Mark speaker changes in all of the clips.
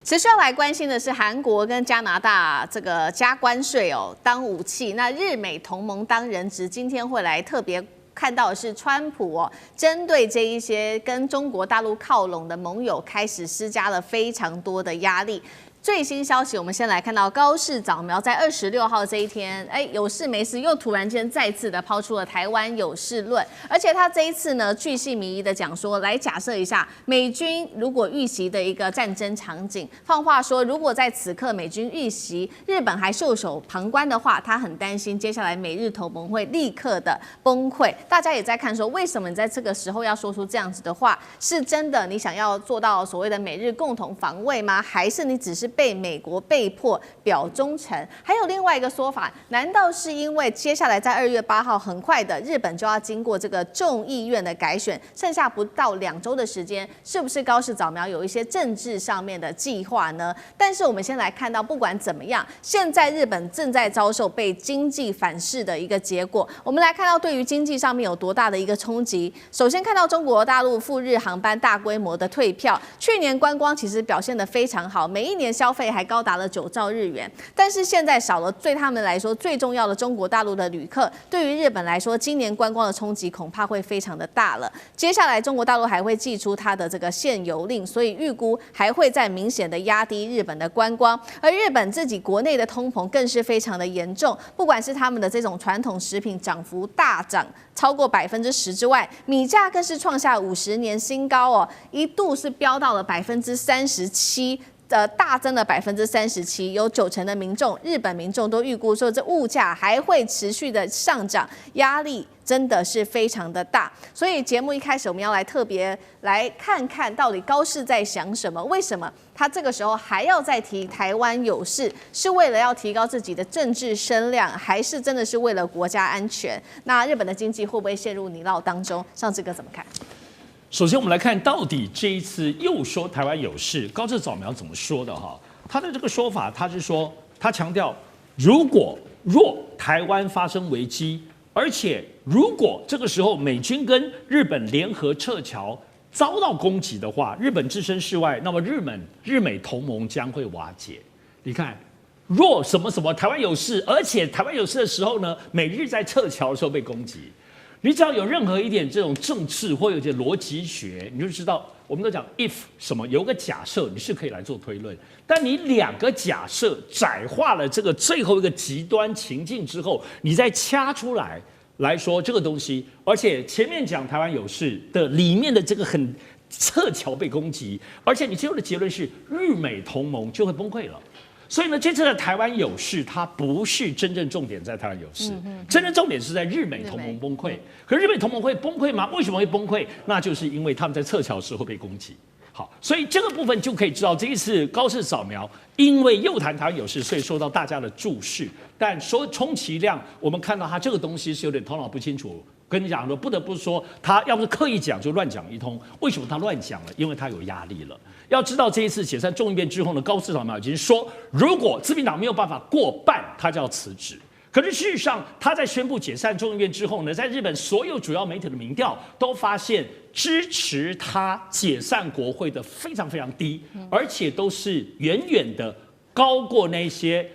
Speaker 1: 持续要来关心的是韩国跟加拿大这个加关税当武器，那日美同盟当人质，今天会来特别看到的是川普针对这一些跟中国大陆靠拢的盟友，开始施加了非常多的压力。最新消息，我们先来看到高市早苗在26号这一天，有事没事又突然间再次的抛出了台湾有事论，而且他这一次呢巨细靡遗的讲说，来假设一下美军如果遇袭的一个战争场景，放话说，如果在此刻美军遇袭，日本还袖手旁观的话，他很担心接下来美日同盟会立刻的崩溃。大家也在看说，为什么你在这个时候要说出这样子的话？是真的你想要做到所谓的美日共同防卫吗？还是你只是被美国被迫表忠诚？还有另外一个说法，难道是因为接下来在2月8号很快的日本就要经过这个众议院的改选，剩下不到2周的时间，是不是高市早苗有一些政治上面的计划呢？但是我们先来看到，不管怎么样，现在日本正在遭受被经济反噬的一个结果。我们来看到对于经济上面有多大的一个冲击。首先看到中国大陆赴日航班大规模的退票，去年观光其实表现得非常好，每一年消费还高达了9兆日元，但是现在少了对他们来说最重要的中国大陆的旅客，对于日本来说，今年观光的冲击恐怕会非常的大了。接下来中国大陆还会祭出它的这个限游令，所以预估还会再明显的压低日本的观光，而日本自己国内的通膨更是非常的严重，不管是他们的这种传统食品涨幅大涨超过10%之外，米价更是创下50年新高一度是飙到了37%。大增了37%，有90%的民众，日本民众都预估说，这物价还会持续的上涨，压力真的是非常的大。所以节目一开始，我们要来特别来看看到底高市在想什么？为什么他这个时候还要再提台湾有事？是为了要提高自己的政治声量，还是真的是为了国家安全？那日本的经济会不会陷入泥淖当中？上志哥怎么看？
Speaker 2: 首先，我们来看到底这一次又说台湾有事，高市早苗怎么说的哈？他的这个说法，他是说，他强调，若台湾发生危机，而且如果这个时候美军跟日本联合撤侨遭到攻击的话，日本置身事外，那么日美同盟将会瓦解。你看，若什么什么台湾有事，而且台湾有事的时候呢，美日在撤侨的时候被攻击。你只要有任何一点这种政治或有点逻辑学，你就知道，我们都讲 if 什么，有个假设你是可以来做推论，但你2个假设窄化了这个最后一个极端情境之后，你再掐出来说这个东西，而且前面讲台湾有事的里面的这个很撤侨被攻击，而且你最后的结论是日美同盟就会崩溃了。所以呢，这次的台湾有事，它不是真正重点在台湾有事，真正重点是在日美同盟崩溃。可日美同盟会崩溃吗？为什么会崩溃？那就是因为他们在撤侨时候被攻击。好，所以这个部分就可以知道，这一次高市早苗因为又谈台湾有事，所以受到大家的注视。但说充其量，我们看到他这个东西是有点头脑不清楚。跟你讲说，不得不说，他要不是刻意讲，就乱讲一通。为什么他乱讲了？因为他有压力了。要知道，这一次解散众议院之后呢，高市早苗已经说，如果自民党没有办法过半，他就要辞职。可是事实上，他在宣布解散众议院之后呢，在日本所有主要媒体的民调都发现，支持他解散国会的非常非常低，而且都是远远的高过那些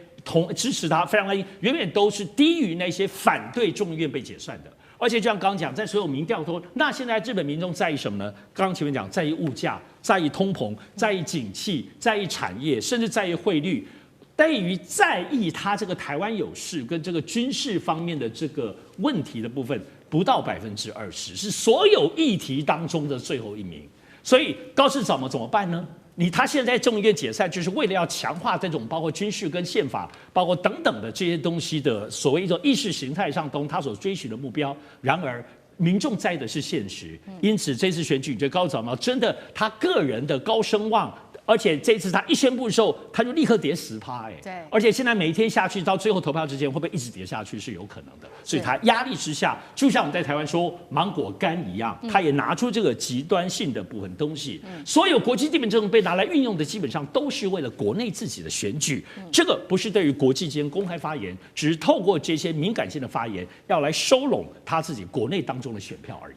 Speaker 2: 支持他非常低，远远都是低于那些反对众议院被解散的。而且就像刚刚讲，在所有民调说，那现在日本民众在意什么呢？刚刚前面讲，在意物价，在意通膨，在意景气，在意产业，甚至在意汇率。对于在意他这个台湾有事跟这个军事方面的这个问题的部分，不到20%，是所有议题当中的最后一名。所以高市早苗怎么办呢？他现在众议院解散，就是为了要强化这种包括军事跟宪法，包括等等的这些东西的所谓一种意识形态上中他所追寻的目标。然而，民众在意的是现实，因此这次选举，你觉得高市早苗真的他个人的高声望？而且这次他一宣布的时候，他就立刻跌10%，
Speaker 1: 对。
Speaker 2: 而且现在每一天下去，到最后投票之前，会不会一直跌下去是有可能的。所以他压力之下，就像我们在台湾说芒果干一样，他也拿出这个极端性的部分东西。所有国际地缘政治被拿来运用的，基本上都是为了国内自己的选举。这个不是对于国际间公开发言，只是透过这些敏感性的发言，要来收拢他自己国内当中的选票而已。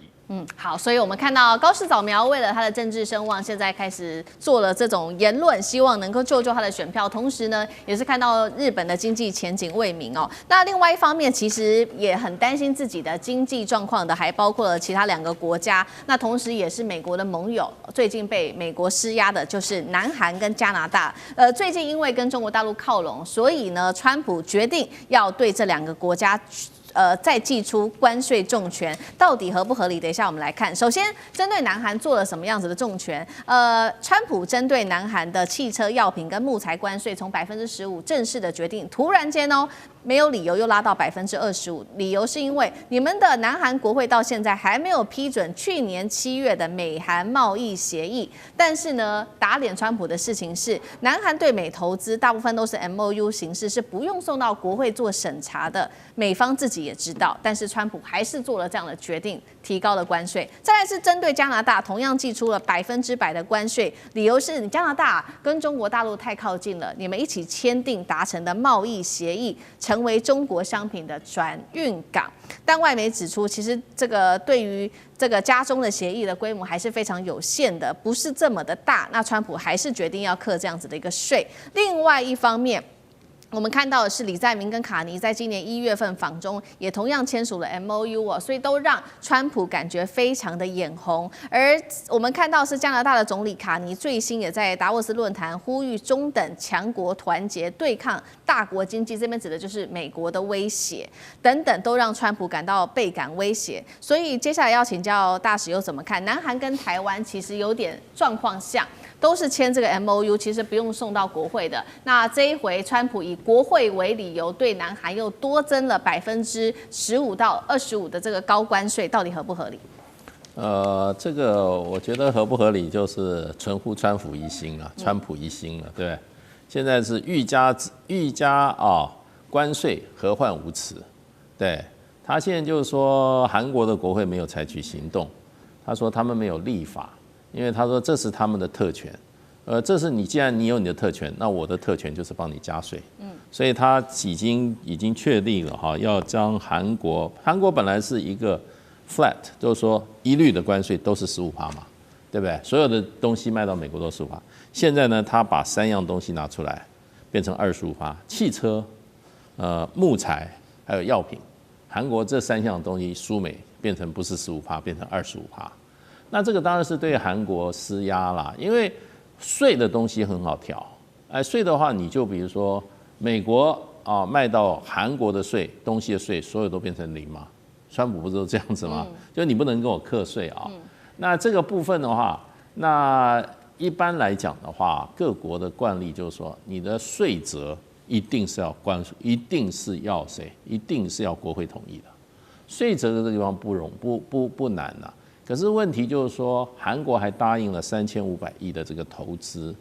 Speaker 1: 好，所以我们看到高市早苗为了他的政治声望，现在开始做了这种言论，希望能够救他的选票。同时呢，也是看到日本的经济前景未明哦。那另外一方面，其实也很担心自己的经济状况的，还包括了其他2个国家。那同时也是美国的盟友，最近被美国施压的就是南韩跟加拿大。最近因为跟中国大陆靠拢，所以呢，川普决定要对这2个国家。再祭出关税重拳，到底合不合理？等一下我们来看。首先，针对南韩做了什么样子的重拳？川普针对南韩的汽车、药品跟木材关税从15%正式的决定，突然间没有理由又拉到25%，理由是因为你们的南韩国会到现在还没有批准去年7月的美韩贸易协议。但是呢，打脸川普的事情是，南韩对美投资大部分都是 MOU 形式，是不用送到国会做审查的。美方自己也知道，但是川普还是做了这样的决定，提高了关税。再来是针对加拿大，同样祭出了100%的关税，理由是你加拿大跟中国大陆太靠近了，你们一起签订达成的贸易协议，成为中国商品的转运港。但外媒指出，其实这个对于这个加中的协议的规模还是非常有限的，不是这么的大。那川普还是决定要课这样子的一个税。另外一方面，我们看到的是李在明跟卡尼在今年1月份访中也同样签署了 MOU 所以都让川普感觉非常的眼红。而我们看到是加拿大的总理卡尼最新也在达沃斯论坛呼吁中等强国团结对抗大国经济，这边指的就是美国的威胁等等，都让川普感到倍感威胁。所以接下来要请教大使又怎么看？南韩跟台湾其实有点状况像。都是签这个 MOU， 其实不用送到国会的。那这一回，川普以国会为理由，对南韩又多增了15%到25%的这个高关税，到底合不合理？
Speaker 3: 这个我觉得合不合理，就是存乎川普一心啊，川普一心了，对不对？现在是欲加关税，何患无辞？对，他现在就是说，韩国的国会没有采取行动，他说他们没有立法。因为他说这是他们的特权，这是既然你有你的特权，那我的特权就是帮你加税，所以他已经确定了哈，要将韩国本来是一个 flat， 就是说一律的关税都是15%嘛，对不对？所有的东西卖到美国都15%，现在呢，他把3样东西拿出来，变成25%，汽车、木材还有药品，韩国这3项东西输美变成不是15%，变成25%。那这个当然是对韩国施压啦，因为税的东西很好调，税的话你就比如说美国卖到韩国的税，东西的税所有都变成0嘛，川普不是都这样子吗？就你不能跟我课税啊。那这个部分的话，那一般来讲的话，各国的惯例就是说，你的税则一定是要一定是要谁？一定是要国会同意的。税则的这个地方不难啊。可是问题就是说，韩国还答应了3500亿的这个投资，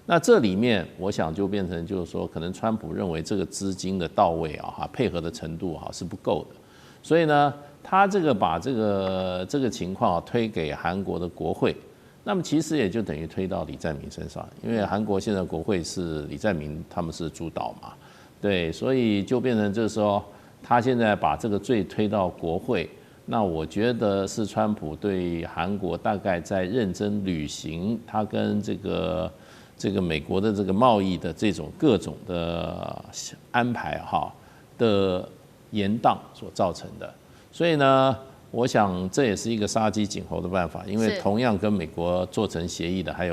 Speaker 3: 那这里面我想就变成就是说，可能川普认为这个资金的到位配合的程度是不够的，所以呢，他这个把这个情况推给韩国的国会，那么其实也就等于推到李在明身上，因为韩国现在国会是李在明他们是主导嘛，对，所以就变成就是说，他现在把这个罪推到国会。那我觉得是川普对韩国大概在认真履行他跟这个美国的这个贸易的这种各种的安排的延宕所造成的，所以呢，我想这也是一个杀鸡儆猴的办法，因为同样跟美国做成协议的还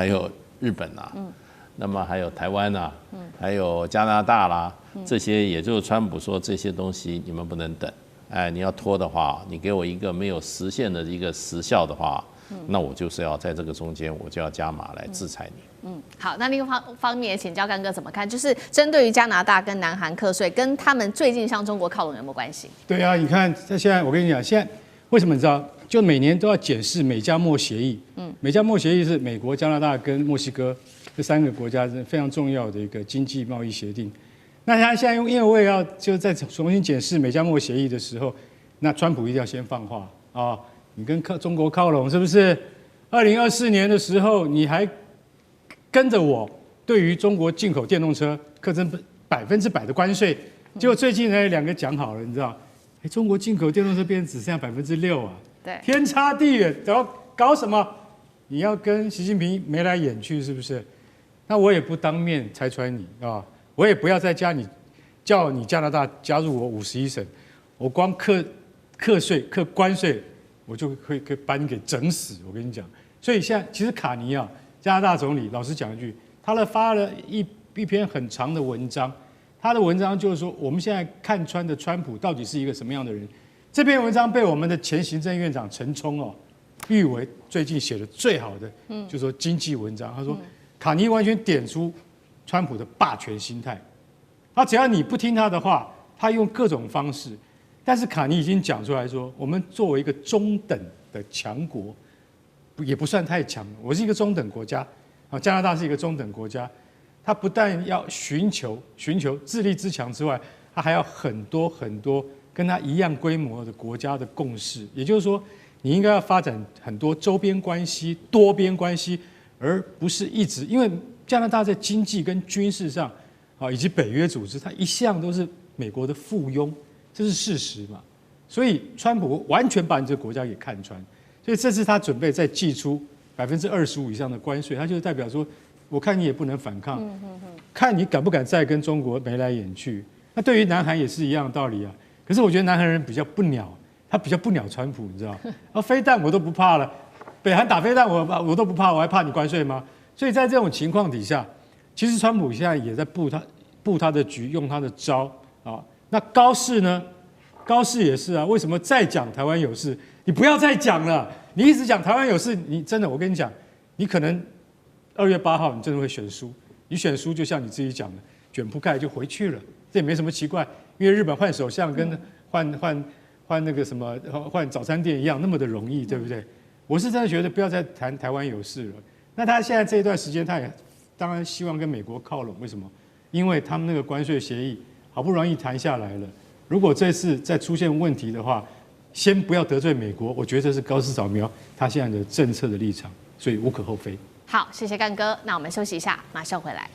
Speaker 3: 有日本啊，那么还有台湾啊，还有加拿大啦，这些也就是川普说这些东西你们不能等。你要拖的话，你给我一个没有实现的一个时效的话，那我就是要在这个中间，我就要加码来制裁你。
Speaker 1: 好，那另一方面也请教干哥怎么看？就是针对于加拿大跟南韩课税，跟他们最近向中国靠拢有没有关系？
Speaker 4: 对啊，你看，现在我跟你讲，现在为什么你知道？就每年都要检视美加墨协议。美加墨协议是美国、加拿大跟墨西哥这3个国家是非常重要的一个经济贸易协定。那他现在因为要就在重新检视美加墨协议的时候，那川普一定要先放话啊！你跟中国靠拢是不是？2024年的时候，你还跟着我对于中国进口电动车课征100%的关税，结果最近呢2个讲好了，你知道？中国进口电动车变成只剩下6%啊！
Speaker 1: 对，
Speaker 4: 天差地远，然后搞什么？你要跟习近平眉来眼去，是不是？那我也不当面拆穿你啊，我也不要再叫你加拿大加入我51省，我光课税、课关税，我就可以把你给整死。我跟你讲，所以现在其实卡尼啊，加拿大总理，老实讲一句，他发了一篇很长的文章，他的文章就是说，我们现在看穿的川普到底是一个什么样的人。这篇文章被我们的前行政院长陈冲誉为最近写的最好的，就是说经济文章。他说，卡尼完全点出川普的霸权心态。他只要你不听他的话，他用各种方式。但是卡尼已经讲出来说，我们作为一个中等的强国，也不算太强。我是一个中等国家，加拿大是一个中等国家。他不但要寻求自立自强之外，他还要很多跟他一样规模的国家的共识。也就是说，你应该要发展很多周边关系、多边关系，而不是一直因为加拿大在经济跟军事上。以及北约组织，它一向都是美国的附庸，这是事实嘛？所以川普完全把你这个国家给看穿，所以这次他准备再祭出25%以上的关税，他就是代表说，我看你也不能反抗，看你敢不敢再跟中国眉来眼去。那对于南韩也是一样的道理啊。可是我觉得南韩人比较不鸟，他比较不鸟川普，你知道？飞弹我都不怕了，北韩打飞弹我都不怕，我还怕你关税吗？所以在这种情况底下。其实川普现在也在布他的局，用他的招啊。那高市呢？高市也是啊。为什么再讲台湾有事？你不要再讲了。你一直讲台湾有事，你真的，我跟你讲，你可能2月8号你真的会选输。你选输，就像你自己讲的，卷铺盖就回去了，这也没什么奇怪。因为日本换首相跟换那个什么换早餐店一样，那么的容易，对不对？我是真的觉得不要再谈台湾有事了。那他现在这一段时间，他也。当然希望跟美国靠拢，为什么？因为他们那个关税协议好不容易谈下来了，如果这次再出现问题的话，先不要得罪美国，我觉得这是高市早苗他现在的政策的立场，所以无可厚非。
Speaker 1: 好，谢谢干哥，那我们休息一下，马上回来。